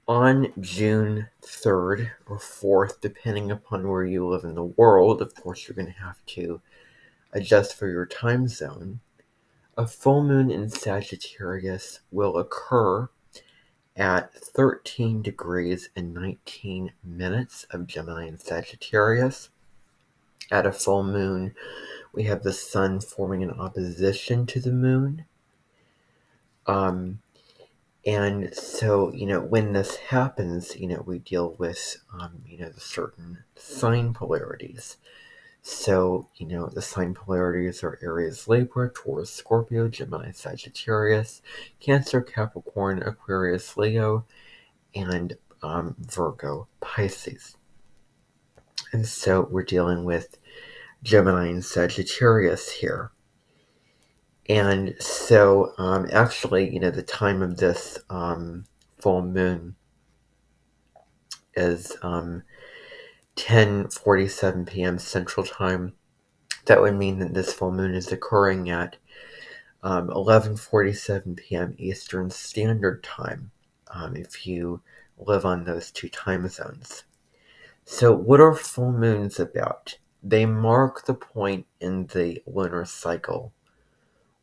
On June 3rd or 4th, depending upon where you live in the world, of course, you're going to have to adjust for your time zone. A full moon in Sagittarius will occur at 13 degrees and 19 minutes of Gemini and Sagittarius. At a full moon, we have the sun forming an opposition to the moon. And so, when this happens, we deal with, the certain sign polarities. So, the sign polarities are Aries, Libra, Taurus, Scorpio, Gemini, Sagittarius, Cancer, Capricorn, Aquarius, Leo, and Virgo, Pisces. And so we're dealing with Gemini and Sagittarius here. And so, actually, the time of this full moon is 10:47 p.m. Central Time. That would mean that this full moon is occurring at 11:47 p.m. Eastern Standard Time, if you live on those two time zones. So what are full moons about? They mark the point in the lunar cycle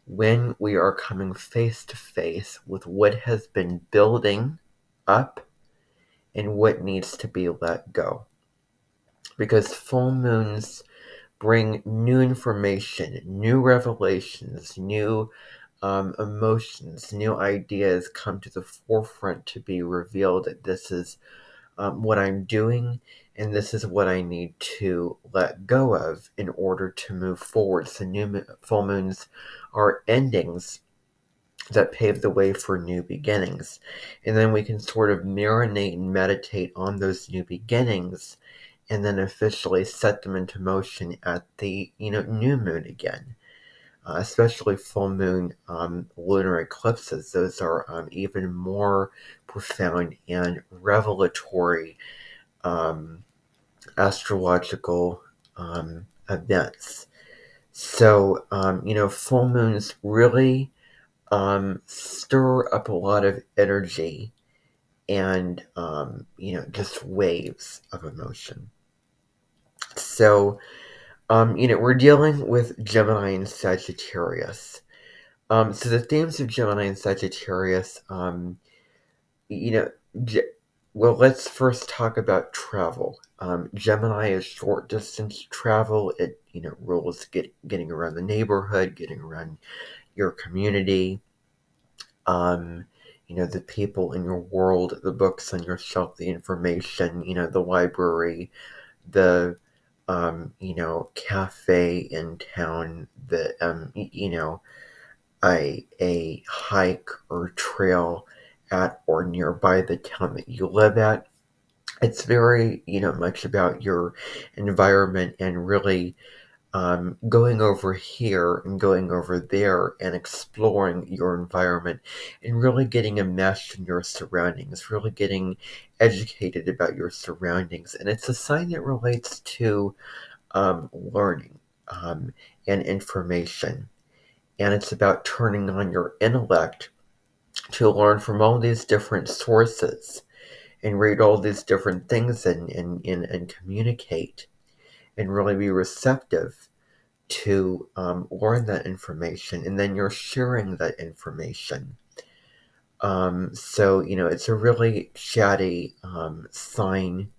when we are coming face to face with what has been building up and what needs to be let go. Because full moons bring new information, new revelations, new emotions, new ideas come to the forefront to be revealed that this is what I'm doing and this is what I need to let go of in order to move forward. So full moons are endings that pave the way for new beginnings. And then we can sort of marinate and meditate on those new beginnings and then officially set them into motion at the new moon again. Especially full moon lunar eclipses. Those are even more profound and revelatory astrological events. So, full moons really stir up a lot of energy and, just waves of emotion. So, we're dealing with Gemini and Sagittarius. So the themes of Gemini and Sagittarius, you know, well, let's first talk about travel. Gemini is short distance travel. It, rules getting around the neighborhood, getting around your community, the people in your world, the books on your shelf, the information, the library, the cafe in town, the a hike or trail at or nearby the town that you live at. It's very much about your environment and really going over here and going over there and exploring your environment and really getting enmeshed in your surroundings, really getting educated about your surroundings. And it's a sign that relates to learning and information. And it's about turning on your intellect to learn from all these different sources and read all these different things and communicate and really be receptive to learn that information, and then you're sharing that information. So, it's a really chatty sign.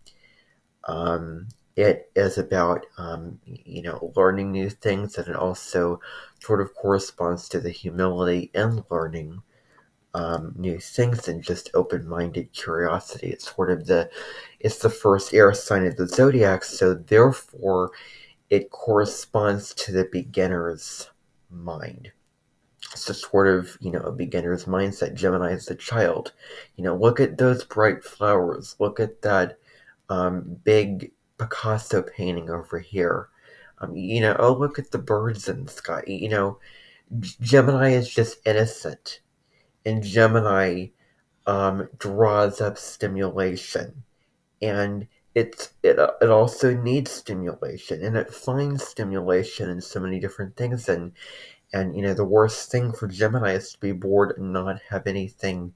It is about, learning new things, and it also sort of corresponds to the humility in learning new things and just open-minded curiosity. It's the first air sign of the zodiac, so therefore it corresponds to the beginner's mind. It's a sort of, a beginner's mindset. Gemini is the child. Look at those bright flowers. Look at that big Picasso painting over here. Oh, look at the birds in the sky. Gemini is just innocent. And Gemini draws up stimulation. And it also needs stimulation, and it finds stimulation in so many different things. And the worst thing for Gemini is to be bored and not have anything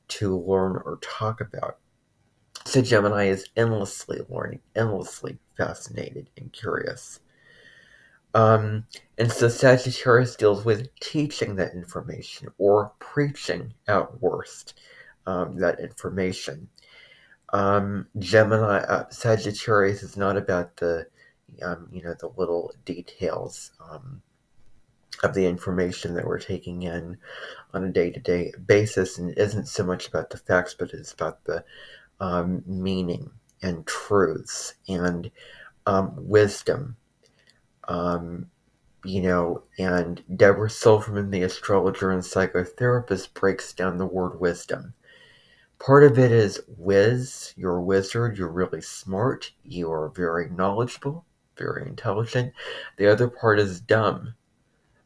to learn or talk about. So Gemini is endlessly learning, endlessly fascinated and curious. And so Sagittarius deals with teaching that information or preaching at worst that information. Sagittarius is not about the little details of the information that we're taking in on a day-to-day basis, and it isn't so much about the facts, but it's about the meaning and truths and wisdom. Um, and Deborah Silverman, the astrologer and psychotherapist, breaks down the word wisdom. Part of it is you're a wizard, you're really smart, you are very knowledgeable, very intelligent. The other part is dumb,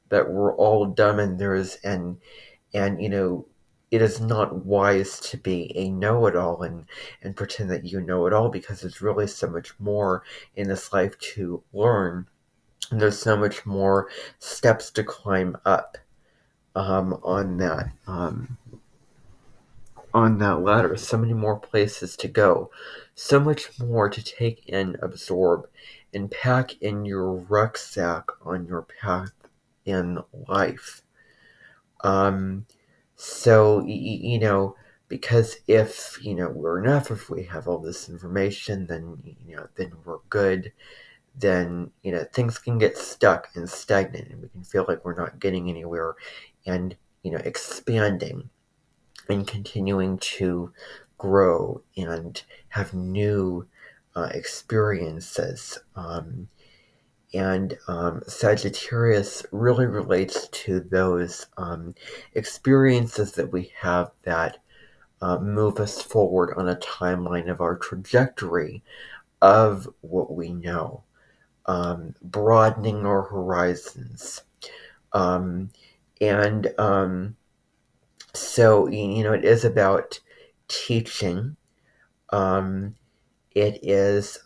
that we're all dumb, and it is not wise to be a know-it-all and pretend that you know it all, because there's really so much more in this life to learn, and there's so much more steps to climb up on that ladder, so many more places to go, so much more to take in, absorb, and pack in your rucksack on your path in life. Um, so, because if, we're enough, if we have all this information, then we're good, then, things can get stuck and stagnant, and we can feel like we're not getting anywhere and, expanding and continuing to grow and have new experiences. And Sagittarius really relates to those experiences that we have that move us forward on a timeline of our trajectory of what we know, broadening our horizons. Um, and so, it is about teaching. Um, It is,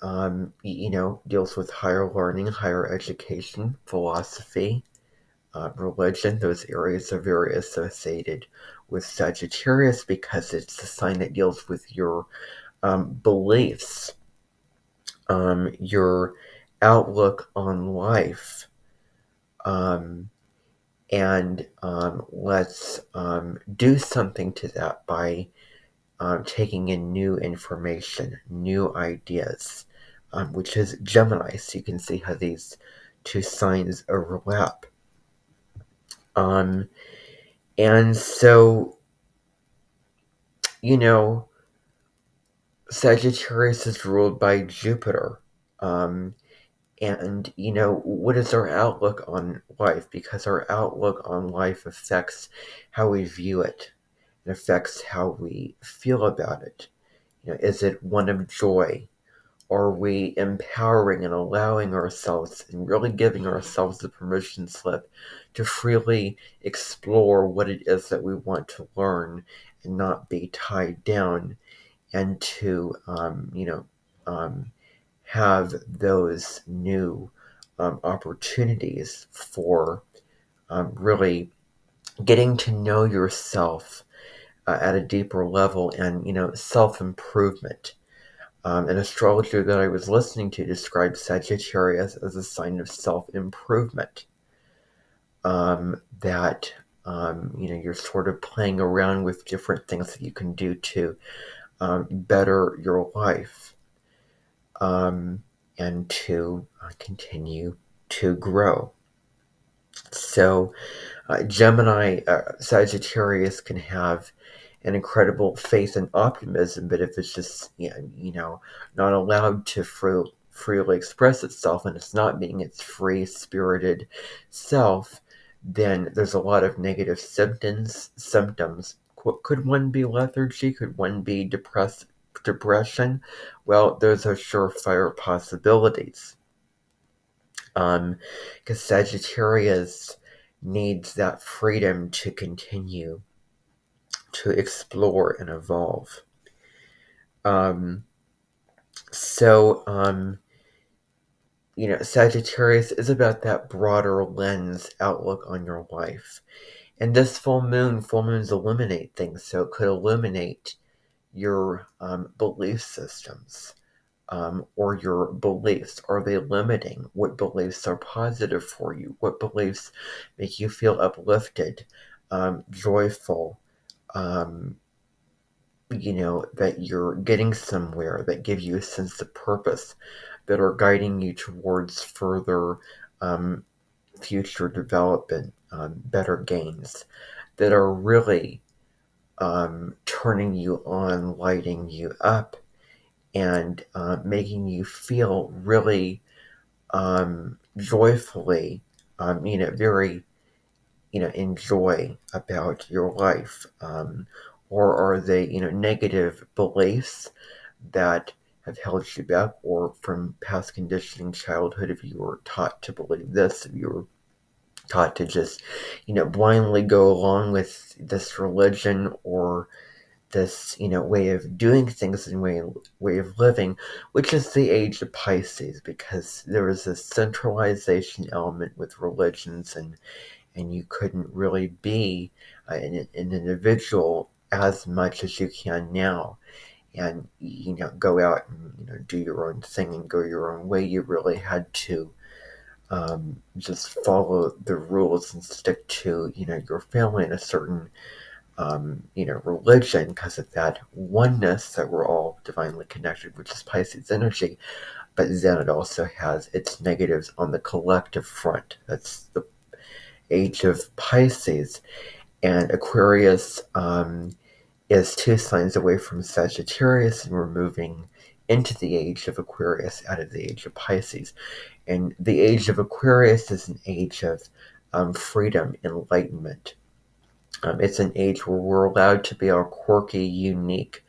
deals with higher learning, higher education, philosophy, religion. Those areas are very associated with Sagittarius because it's the sign that deals with your beliefs, your outlook on life. And let's do something to that by taking in new information, new ideas, which is Gemini. So you can see how these two signs overlap. And so, you know, Sagittarius is ruled by Jupiter. And, what is our outlook on life? Because our outlook on life affects how we view it. It affects how we feel about it. Is it one of joy? Are we empowering and allowing ourselves and really giving ourselves the permission slip to freely explore what it is that we want to learn and not be tied down, and to, have those new opportunities for really getting to know yourself at a deeper level, and, self-improvement. An astrologer that I was listening to described Sagittarius as a sign of self-improvement. That you're sort of playing around with different things that you can do to better your life, and to continue to grow. So Sagittarius can have an incredible faith and optimism, but if it's just, not allowed to freely express itself, and it's not being its free-spirited self, then there's a lot of negative symptoms. Could one be lethargy? Could one be depression? Well, those are surefire possibilities. Because Sagittarius needs that freedom to continue to explore and evolve. Um, so, Sagittarius is about that broader lens outlook on your life. And this full moons illuminate things, so it could illuminate, your belief systems, or your beliefs. Are they limiting? What beliefs are positive for you? What beliefs make you feel uplifted, joyful, um, that you're getting somewhere, that give you a sense of purpose, that are guiding you towards further um, future development, better gains, that are really turning you on, lighting you up, and making you feel really joyfully, very, enjoy about your life? Or are they, negative beliefs that have held you back, or from past conditioning, childhood, if you were taught to believe this, if you were taught to just, blindly go along with this religion or this, way of doing things and way of living, which is the age of Pisces, because there was a centralization element with religions, and you couldn't really be an individual as much as you can now, and go out and do your own thing and go your own way. You really had to just follow the rules and stick to your family in a certain religion, because of that oneness that we're all divinely connected, which is Pisces energy. But then it also has its negatives on the collective front. That's the age of Pisces. And Aquarius is 2 signs away from Sagittarius, and we're moving into the age of Aquarius out of the age of Pisces. And the age of Aquarius is an age of freedom, enlightenment. It's an age where we're allowed to be our quirky, unique,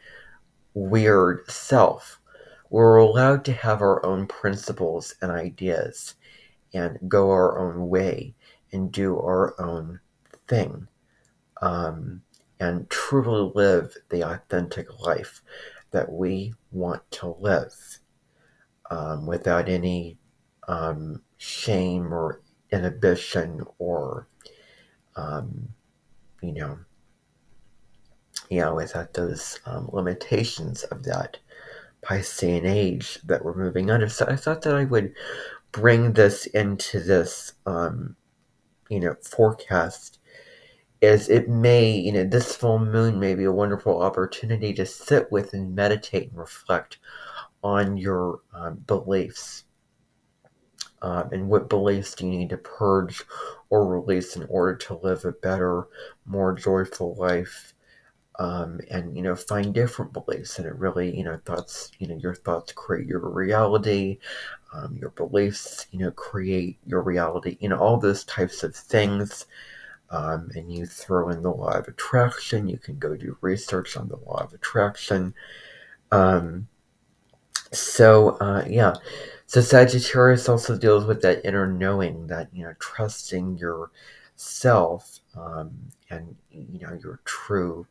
weird self. We're allowed to have our own principles and ideas and go our own way and do our own thing, and truly live the authentic life that we want to live, without any shame or inhibition or, um, you know, without those limitations of that Piscean age that we're moving under. So I thought that I would bring this into this, forecast, is it may, this full moon may be a wonderful opportunity to sit with and meditate and reflect on your beliefs. And what beliefs do you need to purge or release in order to live a better, more joyful life? And find different beliefs, and it really, thoughts, your thoughts create your reality. Your beliefs, create your reality. All those types of things. And you throw in the law of attraction. You can go do research on the law of attraction. Um, yeah. So Sagittarius also deals with that inner knowing, that trusting yourself, and your true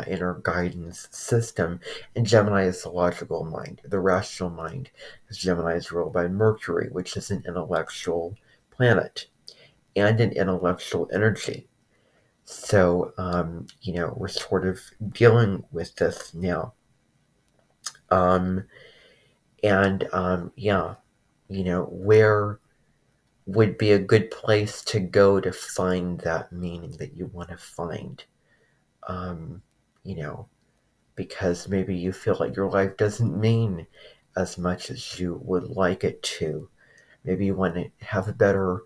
inner guidance system. And Gemini is the logical mind, the rational mind, because Gemini is ruled by Mercury, which is an intellectual planet and an intellectual energy. So, we're sort of dealing with this now. Um, where would be a good place to go to find that meaning that you want to find? Um, you know, because maybe you feel like your life doesn't mean as much as you would like it to. Maybe you want to have a better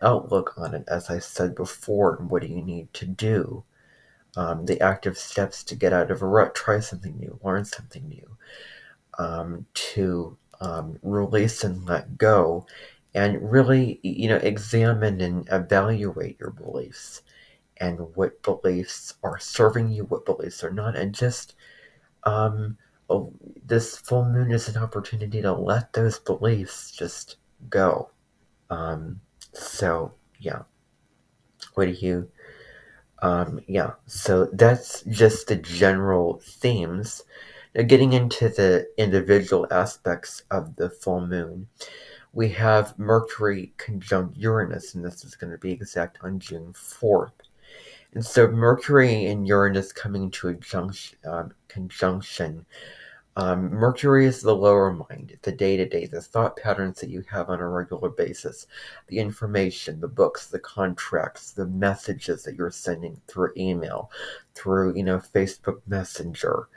outlook on it, as I said before. And what do you need to do? The active steps to get out of a rut, try something new, learn something new, to release and let go, and really, examine and evaluate your beliefs, and what beliefs are serving you, what beliefs are not, and just um, oh, this full moon is an opportunity to let those beliefs just go. Um, so yeah, what do you? So that's just the general themes. Now, getting into the individual aspects of the full moon, we have Mercury conjunct Uranus, and this is going to be exact on June 4th. And so Mercury and Uranus coming to a conjunction. Mercury is the lower mind, the day-to-day, the thought patterns that you have on a regular basis, the information, the books, the contracts, the messages that you're sending through email, through, Facebook Messenger,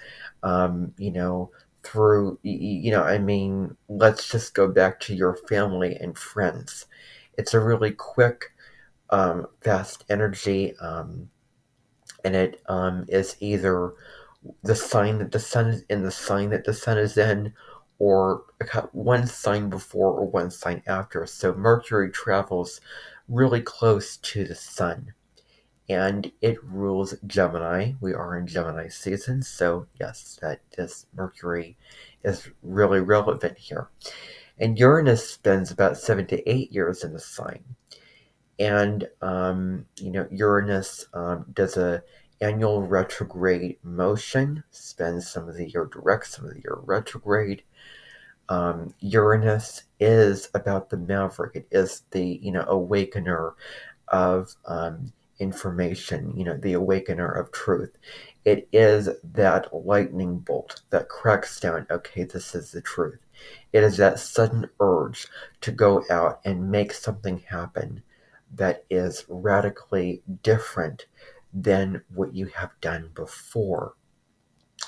you know, through, I mean, let's just go back to your family and friends. It's a really quick, fast energy, and it is either the sign that the sun is in, the sign that the sun is in, or one sign before or one sign after. So Mercury travels really close to the sun, and it rules Gemini. We are in Gemini season, so yes, that this Mercury is really relevant here. And Uranus spends about 7 to 8 years in the sign. And Uranus does a annual retrograde motion, spends some of the year direct, some of the year retrograde. Uranus is about the maverick. It is the awakener of information, the awakener of truth. It is that lightning bolt that cracks down, okay, this is the truth. It is that sudden urge to go out and make something happen that is radically different than what you have done before.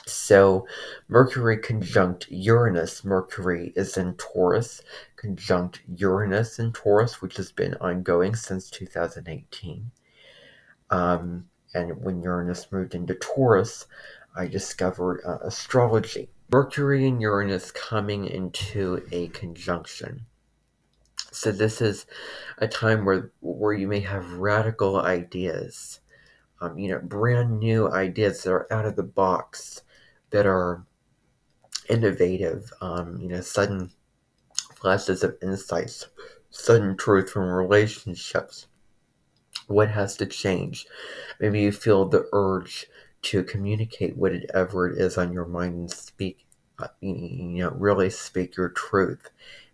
So, Mercury conjunct Uranus. Mercury is in Taurus, conjunct Uranus in Taurus, which has been ongoing since 2018. And when Uranus moved into Taurus, I discovered astrology. Mercury and Uranus coming into a conjunction. So this is a time where you may have radical ideas, brand new ideas that are out of the box, that are innovative, sudden flashes of insights, sudden truth from relationships. What has to change? Maybe you feel the urge to communicate whatever it is on your mind and speak, really speak your truth.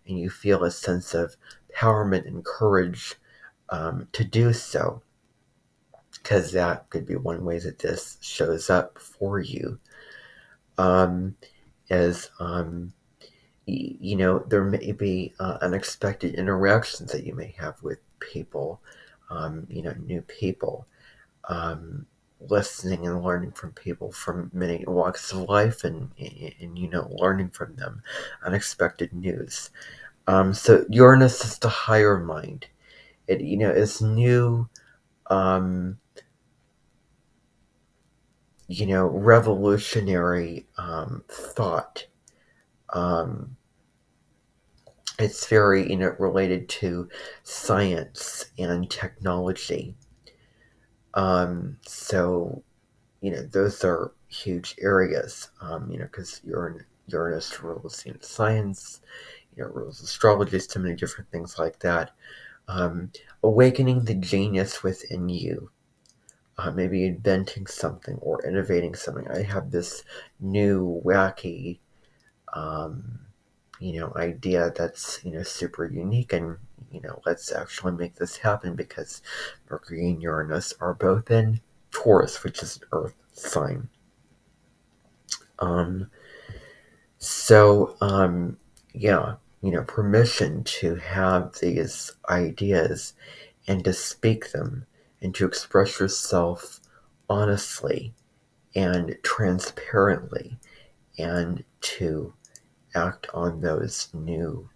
And you feel a sense of empowerment and courage to do so. Because that could be one way that this shows up for you. As there may be unexpected interactions that you may have with people, new people, listening and learning from people from many walks of life, and learning from them, unexpected news. So Uranus is the higher mind. It is new, revolutionary thought. Um, it's very related to science and technology. So those are huge areas. Because Uranus rules science, rules astrology, so many different things like that. Awakening the genius within you. Maybe inventing something or innovating something. I have this new wacky idea that's super unique, and let's actually make this happen, because Mercury and Uranus are both in Taurus, which is an earth sign. Yeah, permission to have these ideas and to speak them and to express yourself honestly and transparently, and to act on those new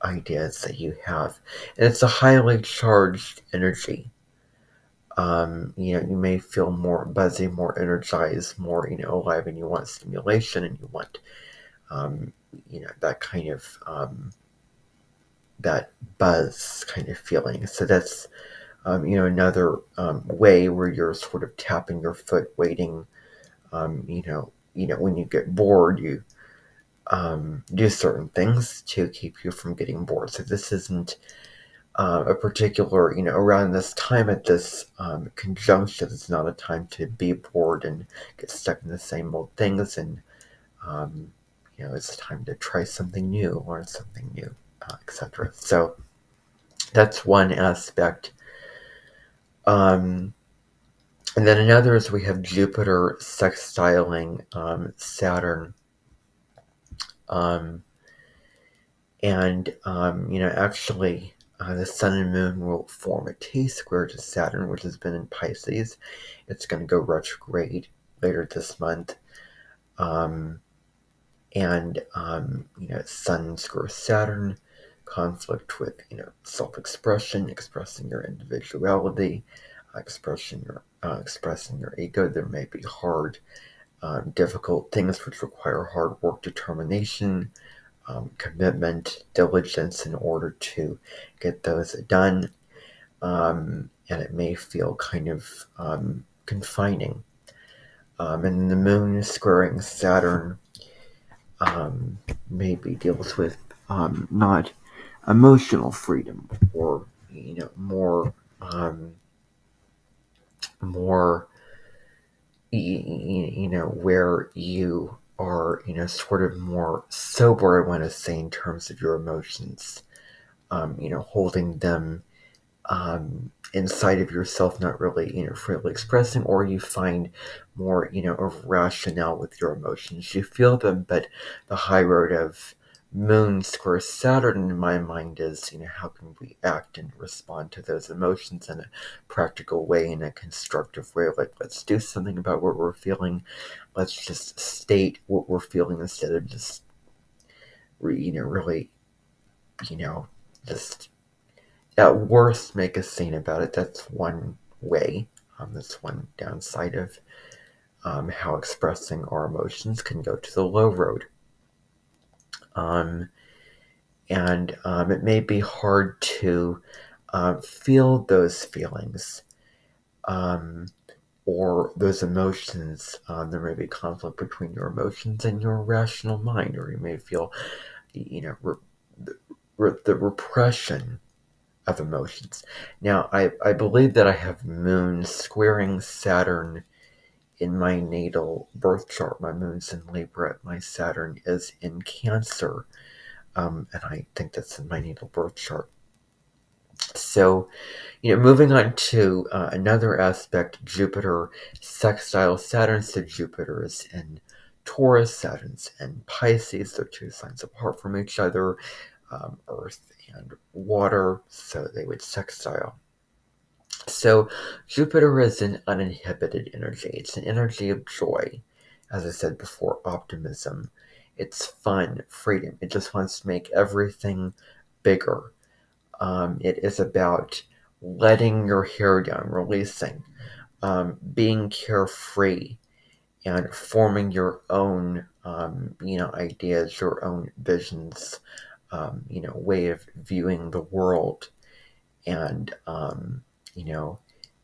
ideas that you have. And it's a highly charged energy. You may feel more buzzy, more energized, more, alive, and you want stimulation, and you want, that kind of, that buzz kind of feeling. So that's, another way where you're sort of tapping your foot, waiting, when you get bored, you do certain things to keep you from getting bored. So this isn't a particular, around this time at this conjunction, it's not a time to be bored and get stuck in the same old things. And, it's a time to try something new, learn something new, etc. So that's one aspect. And then in others, we have Jupiter sextiling Saturn. Um, actually, the Sun and Moon will form a T-square to Saturn, which has been in Pisces. It's going to go retrograde later this month. Um, Sun square Saturn, conflict with, self-expression, expressing your individuality, expressing your ego. There may be hard, difficult things which require hard work, determination, commitment, diligence in order to get those done. And it may feel kind of confining. And the moon squaring Saturn maybe deals with not emotional freedom, or more where you are sort of more sober, I want to say, in terms of your emotions, holding them inside of yourself, not really freely expressing, or you find more of rationale with your emotions. You feel them, but the high road of Moon square Saturn in my mind is how can we act and respond to those emotions in a practical way, in a constructive way, like let's do something about what we're feeling, let's just state what we're feeling instead of just really just at worst make a scene about it. That's one way. That's one downside of how expressing our emotions can go to the low road. It may be hard to feel those feelings or those emotions. There may be conflict between your emotions and your rational mind, or you may feel, the repression of emotions. Now, I believe that I have Moon squaring Saturn in my natal birth chart. My Moon's in Libra, my Saturn is in Cancer, and I think that's in my natal birth chart. So, moving on to another aspect, Jupiter sextile Saturn. So Jupiter is in Taurus, Saturn's in Pisces. They're two signs apart from each other, Earth and water, so they would sextile. So Jupiter is an uninhibited energy. It's an energy of joy. As I said before, optimism. It's fun, freedom. It just wants to make everything bigger. It is about letting your hair down, releasing, being carefree, and forming your own, ideas, your own visions, way of viewing the world. And,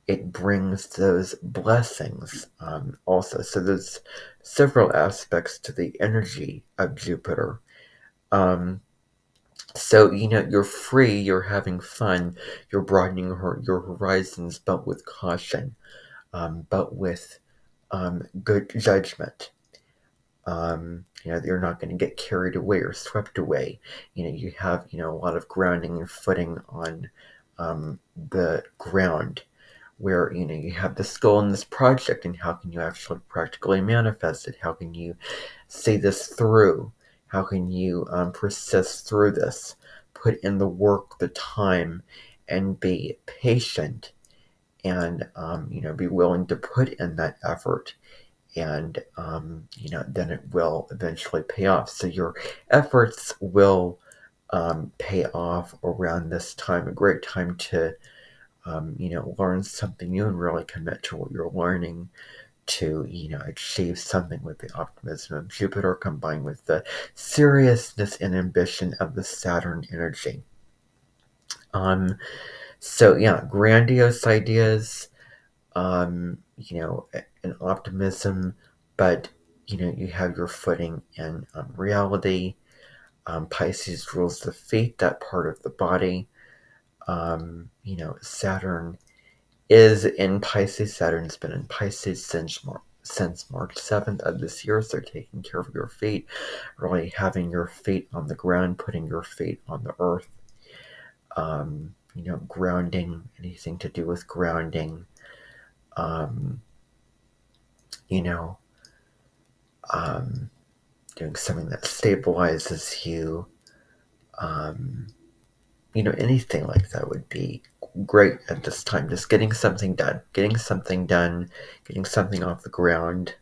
it brings those blessings also. So there's several aspects to the energy of Jupiter. So, you're free, you're having fun, you're broadening your horizons, but with caution, but with good judgment. You're not going to get carried away or swept away. You have, a lot of grounding and footing on the ground, where, you have this goal in this project, and how can you actually practically manifest it? How can you see this through? How can you persist through this? Put in the work, the time, and be patient, and, be willing to put in that effort. And, then it will eventually pay off. So your efforts will pay off around this time, a great time to, learn something new and really commit to what you're learning, to, achieve something with the optimism of Jupiter combined with the seriousness and ambition of the Saturn energy. So yeah, grandiose ideas, an optimism, but, you have your footing in reality. Pisces rules the feet, that part of the body. Saturn is in Pisces. Saturn's been in Pisces since March 7th of this year. So taking care of your feet, really having your feet on the ground, putting your feet on the earth, grounding, anything to do with grounding, um, you know, um, doing something that stabilizes you, anything like that would be great at this time. Just getting something done, getting something off the ground.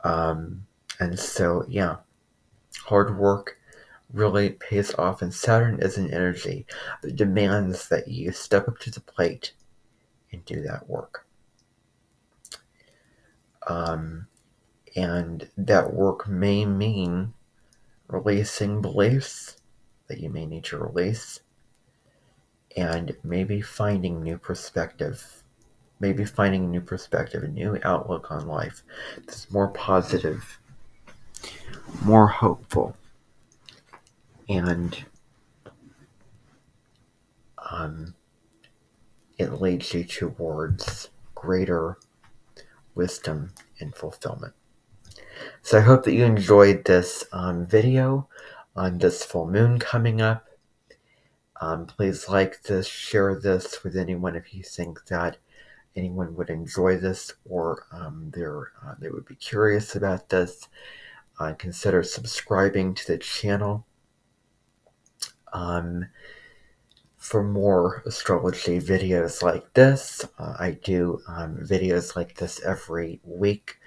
And so, yeah, hard work really pays off, and Saturn is an energy that demands that you step up to the plate and do that work. And that work may mean releasing beliefs that you may need to release, and maybe finding new perspective, a new outlook on life that's more positive, more hopeful, and it leads you towards greater wisdom and fulfillment. So I hope that you enjoyed this video on this full moon coming up. Please like this, share this with anyone if you think that anyone would enjoy this, or they would be curious about this. Consider subscribing to the channel for more astrology videos like this. I do videos like this every week,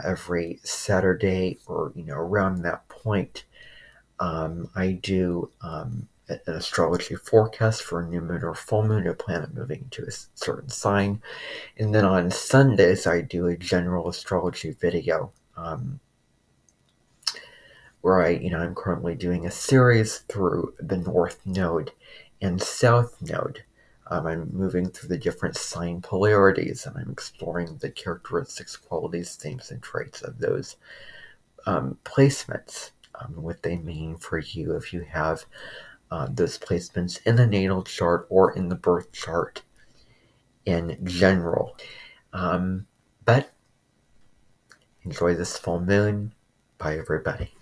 every Saturday, or around that point. I do an astrology forecast for a new moon or full moon, a planet moving into a certain sign. And then on Sundays, I do a general astrology video where I'm currently doing a series through the North Node and South Node. I'm moving through the different sign polarities, and I'm exploring the characteristics, qualities, themes, and traits of those placements, what they mean for you if you have those placements in the natal chart or in the birth chart in general. But enjoy this full moon. Bye, everybody.